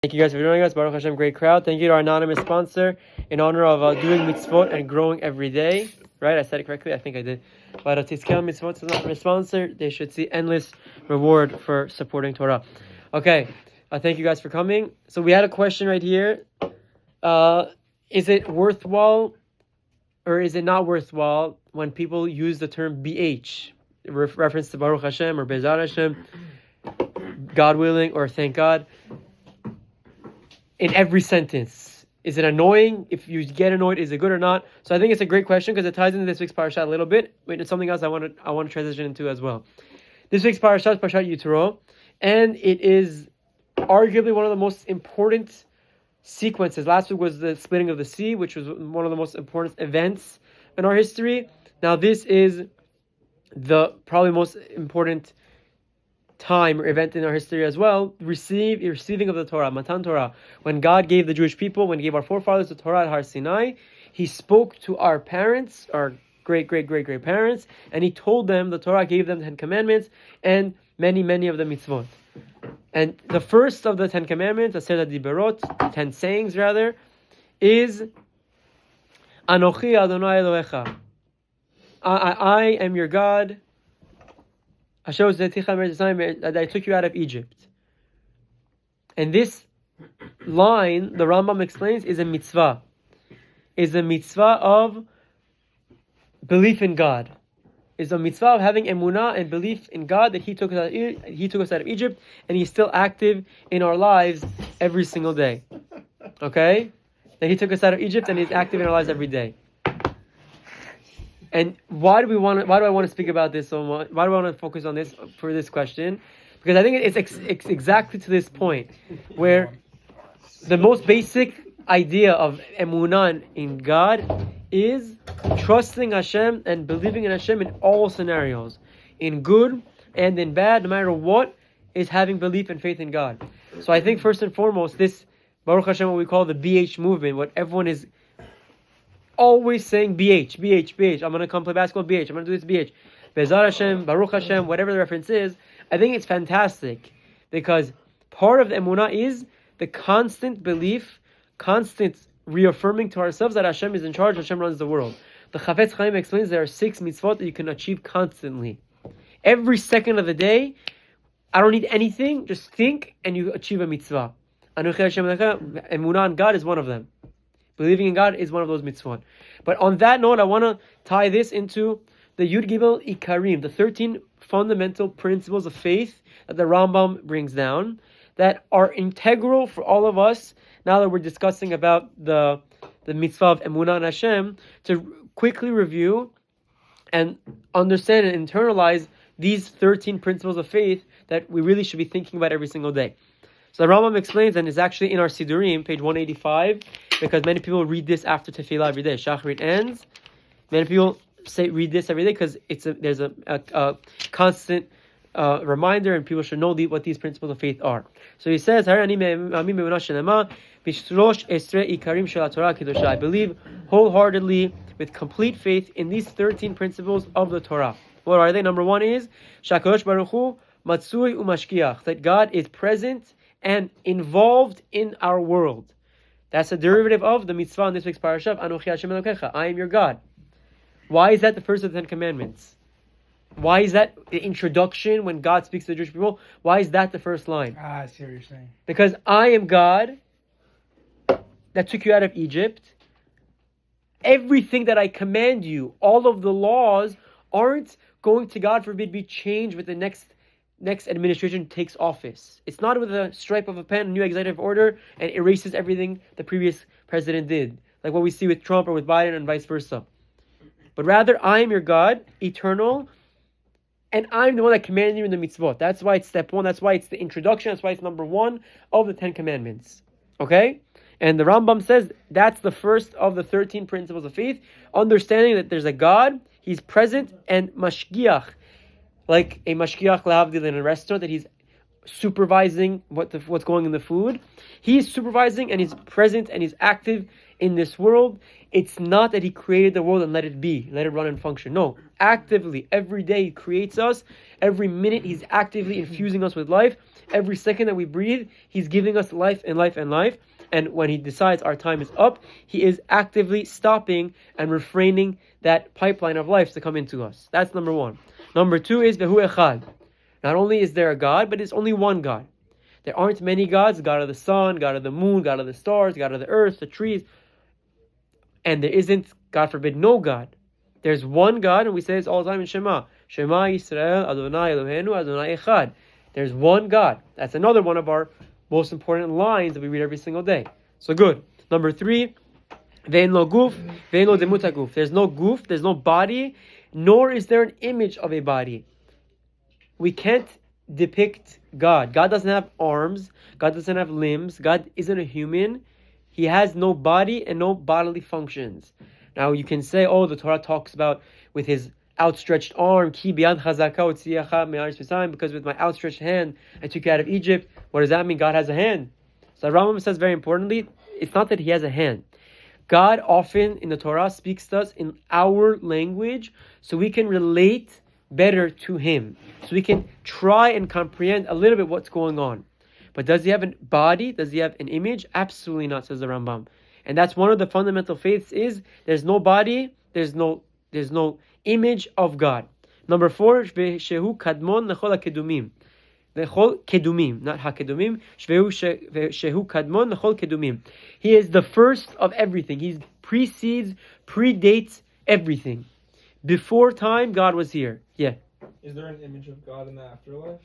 Thank you guys for joining us. Baruch Hashem, great crowd. Thank you to our anonymous sponsor in honor of doing mitzvot and growing every day. Right? I said it correctly? I think I did. But Tizkel Mitzvot is not a sponsor. They should see endless reward for supporting Torah. Okay. Thank you guys for coming. So we had a question right here. Is it worthwhile or is it not worthwhile when people use the term BH, reference to Baruch Hashem or Bezat Hashem, God willing or thank God, in every sentence? Is it annoying? If you get annoyed, is it good or not? So I think it's a great question because it ties into this week's parashat a little bit. Wait, it's something else I want to transition into as well. This week's parashat is Parashat Yitro, and it is arguably one of the most important sequences. Last week was the splitting of the sea, which was one of the most important events in our history. Now this is the probably most important time or event in our history as well, receiving of the Torah, Matan Torah. When God gave the Jewish people, when He gave our forefathers the Torah at Har Sinai, He spoke to our parents, our great-great-great-great-parents, and He told them, the Torah gave them 10 commandments and many of the mitzvot. And the first of the 10 commandments, Aseret Diberot, 10 sayings rather, is Anochi Adonai Elohecha. I am your God, that I took you out of Egypt. And this line, the Rambam explains, is a mitzvah. Is a mitzvah of belief in God. Is a mitzvah of having emunah and belief in God that He took us out of Egypt, and He's still active in our lives every single day. Okay? That He took us out of Egypt and He's active in our lives every day. And why do I want to speak about this so much? Why do I want to focus on this for this question? Because I think it's exactly to this point where the most basic idea of emunah in God is trusting Hashem and believing in Hashem in all scenarios, in good and in bad, no matter what, is having belief and faith in God. So I think first and foremost, this Baruch Hashem, what we call the BH movement, what everyone is always saying BH. I'm going to come play basketball, BH. I'm going to do this, BH. Bezat Hashem, Baruch Hashem, whatever the reference is. I think it's fantastic because part of the emunah is the constant belief, constant reaffirming to ourselves that Hashem is in charge, Hashem runs the world. The Chafetz Chaim explains there are 6 mitzvot that you can achieve constantly. Every second of the day, I don't need anything, just think and you achieve a mitzvah. Anochi Hashem Elohecha, emunah in God is one of them. Believing in God is one of those mitzvot. But on that note, I want to tie this into the Yud Gimel Ikarim, the 13 fundamental principles of faith that the Rambam brings down that are integral for all of us now that we're discussing about the mitzvah of emunah and Hashem, to quickly review and understand and internalize these 13 principles of faith that we really should be thinking about every single day. So the Rambam explains, and it's actually in our Sidurim, page 185, because many people read this after Tefillah every day. Shachrit ends. Many people read this every day because there's a constant reminder, and people should know what these principles of faith are. So he says, I believe wholeheartedly with complete faith in these 13 principles of the Torah. What are they? Number 1 is Shakadosh Baruch Hu Matsui Umashkiach, that God is present and involved in our world. That's a derivative of the mitzvah in this week's parasha, Anochi Hashem Elokecha, I am your God. Why is that the first of the 10 commandments? Why is that the introduction when God speaks to the Jewish people? Why is that the first line? I see what you're saying. Because I am God that took you out of Egypt. Everything that I command you, all of the laws, aren't going to, God forbid, be changed with the next administration takes office. It's not with a stripe of a pen, a new executive order, and erases everything the previous president did, like what we see with Trump or with Biden and vice versa. But rather, I am your God, eternal, and I'm the one that commanded you in the mitzvot. That's why it's step 1. That's why it's the introduction. That's why it's number 1 of the 10 commandments. Okay? And the Rambam says that's the first of the 13 principles of faith, understanding that there's a God, He's present, and mashgiach, like a mashgiach lehavdil in a restaurant, that He's supervising what's going in the food. He's supervising and He's present and He's active in this world. It's not that He created the world and let it be, let it run and function. No, actively, every day He creates us. Every minute He's actively infusing us with life. Every second that we breathe, He's giving us life and life and life. And when He decides our time is up, He is actively stopping and refraining that pipeline of life to come into us. That's number one. Number two is Vehu Echad. Not only is there a God, but it's only one God. There aren't many gods, God of the sun, God of the moon, God of the stars, God of the earth, the trees. And there isn't, God forbid, no God. There's one God, and we say this all the time in Shema. Shema Yisrael, Adonai Eloheinu, Adonai Echad. There's one God. That's another one of our most important lines that we read every single day. So good. Number three, Ve'en lo guf, ve'en lo demut haguf. There's no guf, there's no body, nor is there an image of a body. We can't depict God. God doesn't have arms. God doesn't have limbs. God isn't a human. He has no body and no bodily functions. Now you can say, oh, the Torah talks about with His outstretched arm, ki biyad chazaka otziacha me'aretz Mitzrayim, because with my outstretched hand I took you out of Egypt. What does that mean? God has a hand. So Rambam says very importantly, it's not that He has a hand. God often in the Torah speaks to us in our language so we can relate better to Him. So we can try and comprehend a little bit what's going on. But does He have a body? Does He have an image? Absolutely not, says the Rambam. And that's one of the fundamental faiths is there's no body, there's no image of God. Number four, shehu kadmon lechol hakedumim. Lechol kedumim, not hakedumim. Shehu kadmon lechol kedumim. He is the first of everything. He predates everything. Before time, God was here. Yeah. Is there an image of God in the afterlife?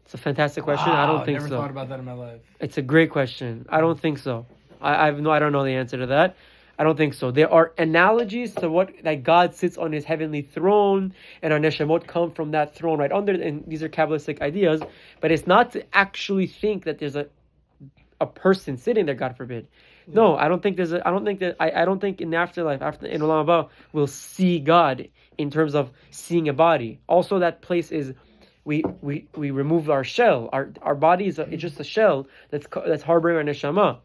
It's a fantastic question. I don't think so. I never thought about that in my life. It's a great question. I don't think so. I don't know the answer to that. I don't think so. There are analogies to what that God sits on His heavenly throne and our neshamot come from that throne right under. And these are Kabbalistic ideas, but it's not to actually think that there's a person sitting there. God forbid. Yeah. No, I don't think there's a. I don't think in the afterlife, in Olam Haba, we'll see God in terms of seeing a body. Also, that place is. We remove our shell. Our body is it's just a shell that's harboring our neshama.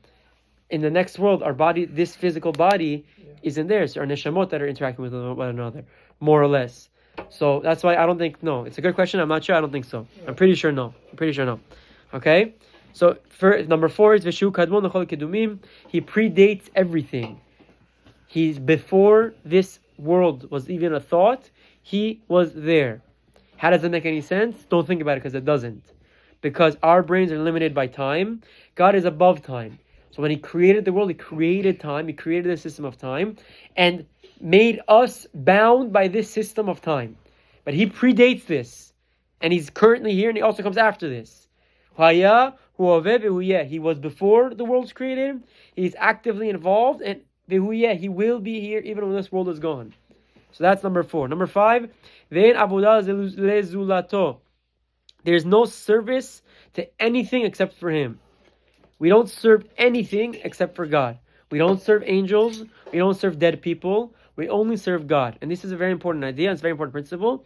In the next world, our body, this physical body, isn't there. So our neshamot that are interacting with one another, more or less. So that's why I don't think, no. It's a good question. I'm not sure. I don't think so. I'm pretty sure no. Okay? So for number four is Veshu Kadmon Lechol Kedumim. He predates everything. He's before this world was even a thought. He was there. How does it make any sense? Don't think about it because it doesn't. Because our brains are limited by time. God is above time. So when He created the world, He created time. He created a system of time and made us bound by this system of time. But He predates this. And He's currently here and He also comes after this. He was before the world's created. He's actively involved and He will be here even when this world is gone. So that's number four. Number five, there's no service to anything except for Him. We don't serve anything except for God. We don't serve angels. We don't serve dead people. We only serve God. And this is a very important idea. It's a very important principle.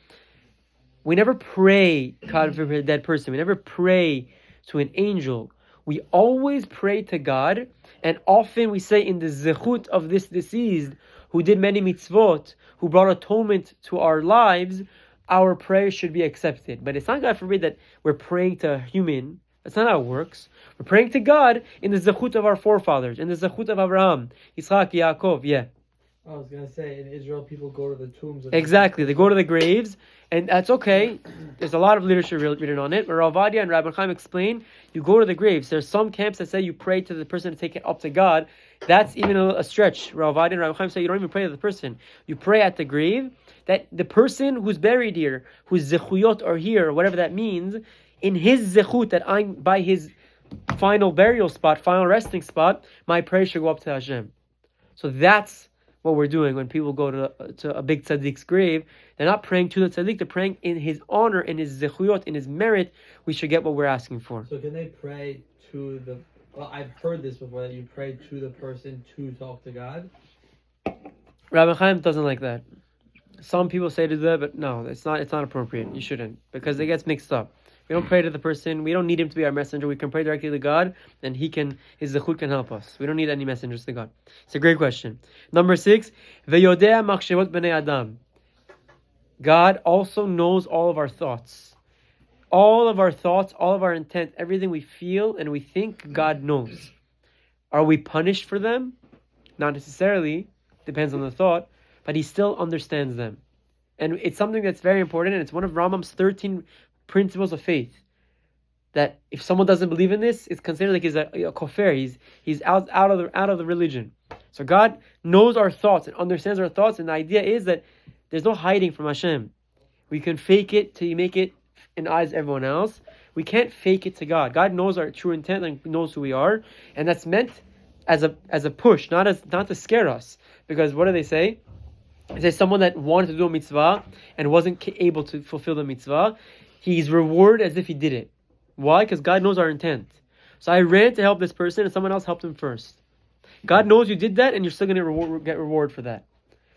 We never pray, God, for a dead person. We never pray to an angel. We always pray to God. And often we say in the zechut of this deceased, who did many mitzvot, who brought atonement to our lives, our prayers should be accepted. But it's not, God forbid, that we're praying to a human. That's not how it works. We're praying to God in the zechut of our forefathers, in the zechut of Abraham, Yitzchak, Yaakov. Yeah. I was going to say, in Israel, people go to the tombs. Exactly. They go to the graves, and that's okay. There's a lot of literature written on it. But Rav Ovadia and Rabbi Chaim explain, you go to the graves. There's some camps that say you pray to the person to take it up to God. That's even a stretch. Rav Ovadia and Rabbi Chaim say you don't even pray to the person. You pray at the grave, that the person who's buried here, whose zechuyot are here, or whatever that means, in his zechut, that I'm by his final burial spot, final resting spot, my prayer should go up to Hashem. So that's what we're doing when people go to a big tzaddik's grave. They're not praying to the tzaddik, they're praying in his honor, in his zechuyot, in his merit. We should get what we're asking for. So can they pray to the... Well, I've heard this before, that you pray to the person to talk to God. Rabbi Chaim doesn't like that. Some people say to that, but no, it's not appropriate. You shouldn't, because it gets mixed up. We don't pray to the person. We don't need him to be our messenger. We can pray directly to God, and his zechut can help us. We don't need any messengers to God. It's a great question. Number 6, Veyodea machshevot bnei adam. God also knows all of our thoughts. All of our thoughts, all of our intent, everything we feel and we think, God knows. Are we punished for them? Not necessarily. Depends on the thought. But He still understands them. And it's something that's very important, and it's one of Rambam's 13 principles of faith. That if someone doesn't believe in this, it's considered like he's a kofar. He's out of the religion. So God knows our thoughts and understands our thoughts, and the idea is that there's no hiding from Hashem. We can fake it till you make it in the eyes of everyone else. We can't fake it to God. God knows our true intent and knows who we are, and that's meant as a push, not to scare us. Because what do they say? They say someone that wanted to do a mitzvah and wasn't able to fulfill the mitzvah, he's rewarded as if he did it. Why? Because God knows our intent. So I ran to help this person and someone else helped him first. God knows you did that and you're still going to get reward for that.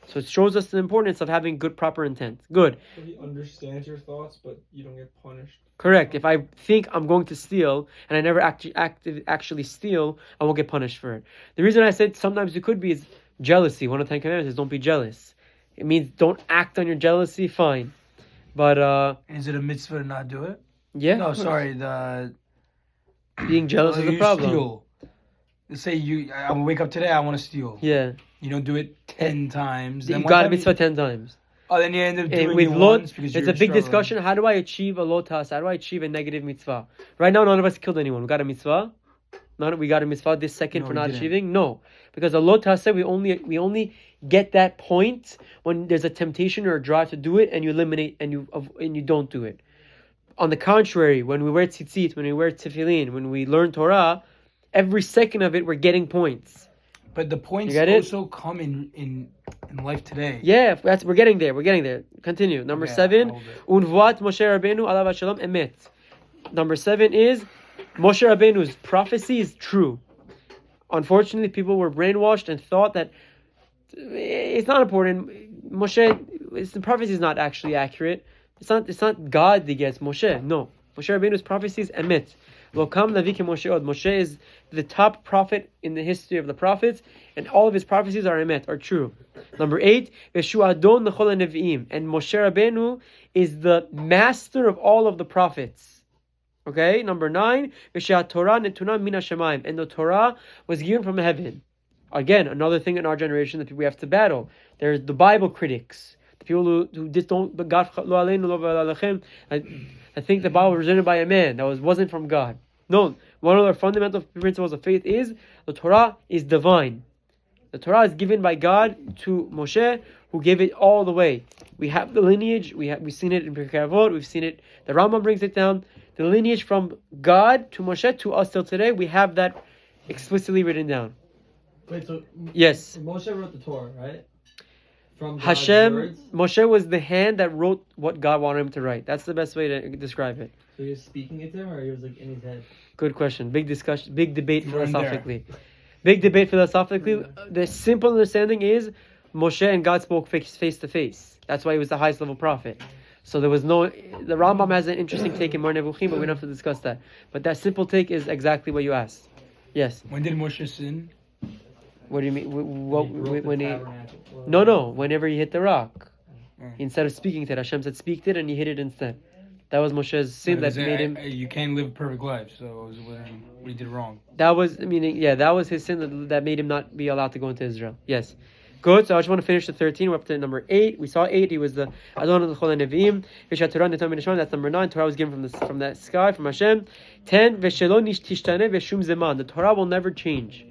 So it shows us the importance of having good, proper intent. Good. So He understands your thoughts, but you don't get punished. Correct. If I think I'm going to steal and I never actually steal, I won't get punished for it. The reason I said sometimes it could be is jealousy. One of the 10 Commandments is don't be jealous. It means don't act on your jealousy, fine. But is it a mitzvah to not do it? Yeah. No, sorry. Being jealous is a problem. Steal. Let's say I'm gonna wake up today. I want to steal. Yeah. You don't do it 10 times. You got a mitzvah 10 times. Oh, then you end up doing with it lot, once because it's you're a big struggling. discussion. How do I achieve a lotas? How do I achieve a negative mitzvah? Right now, none of us killed anyone. We got a mitzvah. We got a mitzvah this second for not achieving. No, because a lotas said we only get that point when there's a temptation or a drive to do it, and you eliminate and you don't do it. On the contrary, when we wear tzitzit, when we wear tefillin, when we learn Torah, every second of it we're getting points. But the points also come in life today. Yeah, we're getting there. We're getting there. Continue. Number 7, Unvat Moshe Rabbeinu alav shalom emet. Number 7 is Moshe Rabbeinu's prophecy is true. Unfortunately, people were brainwashed and thought that it's not important. The prophecy is not actually accurate. It's not God that gets Moshe. No. Moshe Rabbeinu's prophecy is emet. Lokam Navi ke Moshe od. Moshe is the top prophet in the history of the prophets, and all of his prophecies are emet, are true. Number 8, Veshu Adon L'chol HaNevi'im. And Moshe Rabbeinu is the master of all of the prophets. Okay? Number 9, Veshu Torah Netuna Min HaShamayim. And the Torah was given from heaven. Again, another thing in our generation that we have to battle. There's the Bible critics. The people who just don't, God lo aleinu lo alechem. I think the Bible was written by a man that wasn't from God. No, one of the fundamental principles of faith is the Torah is divine. The Torah is given by God to Moshe, who gave it all the way. We have the lineage. We've seen it in Pirkei Avot. We've seen it. The Rambam brings it down. The lineage from God to Moshe to us till today. We have that explicitly written down. Wait, so yes, Moshe wrote the Torah, right? From God's Hashem, words? Moshe was the hand that wrote what God wanted him to write. That's the best way to describe it. So he was speaking it to him, or he was like in his head? Good question. Big discussion. Big debate philosophically. Big debate philosophically. The simple understanding is Moshe and God spoke face to face. That's why he was the highest level prophet. So there was no. The Rambam has an interesting take in Mar Nevuchim, but we don't have to discuss that. But that simple take is exactly what you asked. Yes. When did Moshe sin? What do you mean? When he? Tabernacle. No. Whenever he hit the rock, instead of speaking to it, Hashem said, "Speak to it," and he hit it instead. That was Moshe's sin that made him. You can't live a perfect life, so it was what he did wrong. That was that was his sin that made him not be allowed to go into Israel. Yes. Good. So I just want to finish the 13. We're up to number 8. We saw 8. He was the Adon L'chol HaNevi'im. That's number 9. Torah was given from that sky, from Hashem. 10. V'shelo tishtane v'shum zeman. The Torah will never change.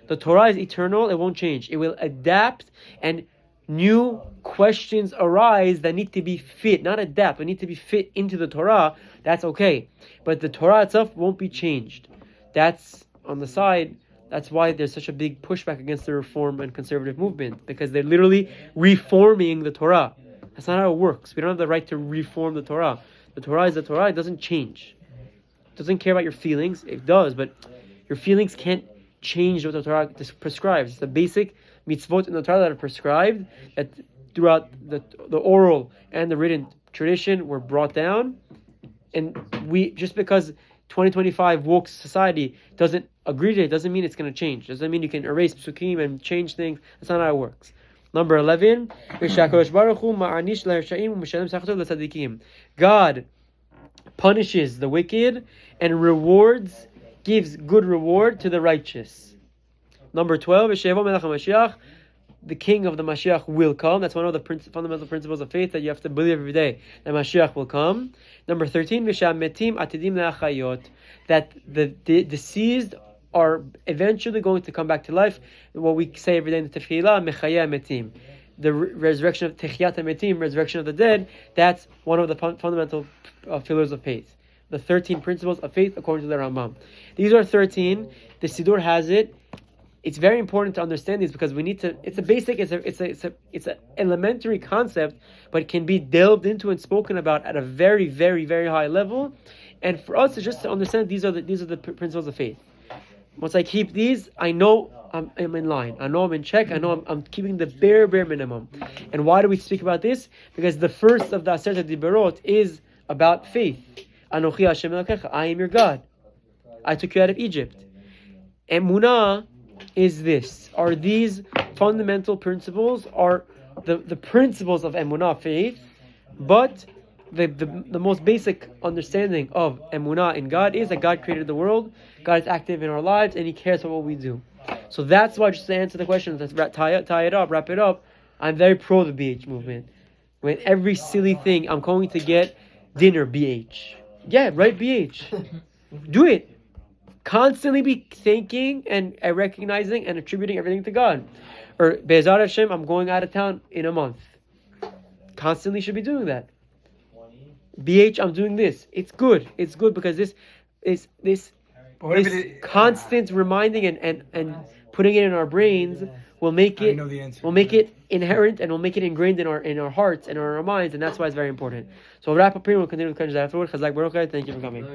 The Torah is eternal. It won't change. It will adapt, and new questions arise that need to be fit, not adapt, but need to be fit into the Torah. That's okay. But the Torah itself won't be changed. That's on the side. That's why there's such a big pushback against the reform and conservative movement, because they're literally reforming the Torah. That's not how it works. We don't have the right to reform the Torah. The Torah is the Torah. It doesn't change. It doesn't care about your feelings. It does, but your feelings can't change what the Torah prescribes. It's the basic mitzvot in the Torah that are prescribed, that throughout the oral and the written tradition were brought down. And we, just because 2025 woke society doesn't agree to it, doesn't mean it's going to change. Doesn't mean you can erase psukim and change things. That's not how it works. Number 11, God punishes the wicked gives good reward to the righteous. Number 12, Yeshevo Melech HaMashiach, the king of the Mashiach will come. That's one of the fundamental principles of faith, that you have to believe every day that Mashiach will come. Number 13, Metim Atidim Le'achayot, that the deceased are eventually going to come back to life. What we say every day in the Tefillah, Mechaya Metim, the resurrection of Techiyat Metim, resurrection of the dead. That's one of the fundamental pillars of faith. The 13 principles of faith according to the Rambam. These are 13. The Siddur has it. It's very important to understand these because we need to. It's a basic. It's an elementary concept, but it can be delved into and spoken about at a very, very, very high level. And for us, it's just to understand these are the principles of faith. Once I keep these, I know I'm in line. I know I'm in check. I know I'm keeping the bare minimum. And why do we speak about this? Because the first of the Aseret Dibrot is about faith. Anochi Hashem Elokecha, I am your God. I took you out of Egypt. Emunah is this. Are these fundamental principles, are the principles of Emunah, faith, but the most basic understanding of Emunah in God is that God created the world, God is active in our lives, and He cares about what we do. So that's why, just to answer the question, let's tie it up, wrap it up, I'm very pro the BH movement. When every silly thing, I'm going to get dinner BH. Yeah, write BH. Do it. Constantly be thanking and recognizing and attributing everything to God. Or Be'ezrat Hashem, I'm going out of town in a month. Constantly should be doing that. BH, I'm doing this. It's good. It's good because this constant reminding and putting it in our brains will make it inherent and will make it ingrained in our hearts and in our minds, and that's why it's very important. So we'll wrap up here. We'll continue with questions afterward. Chazak Baruch. Thank you for coming.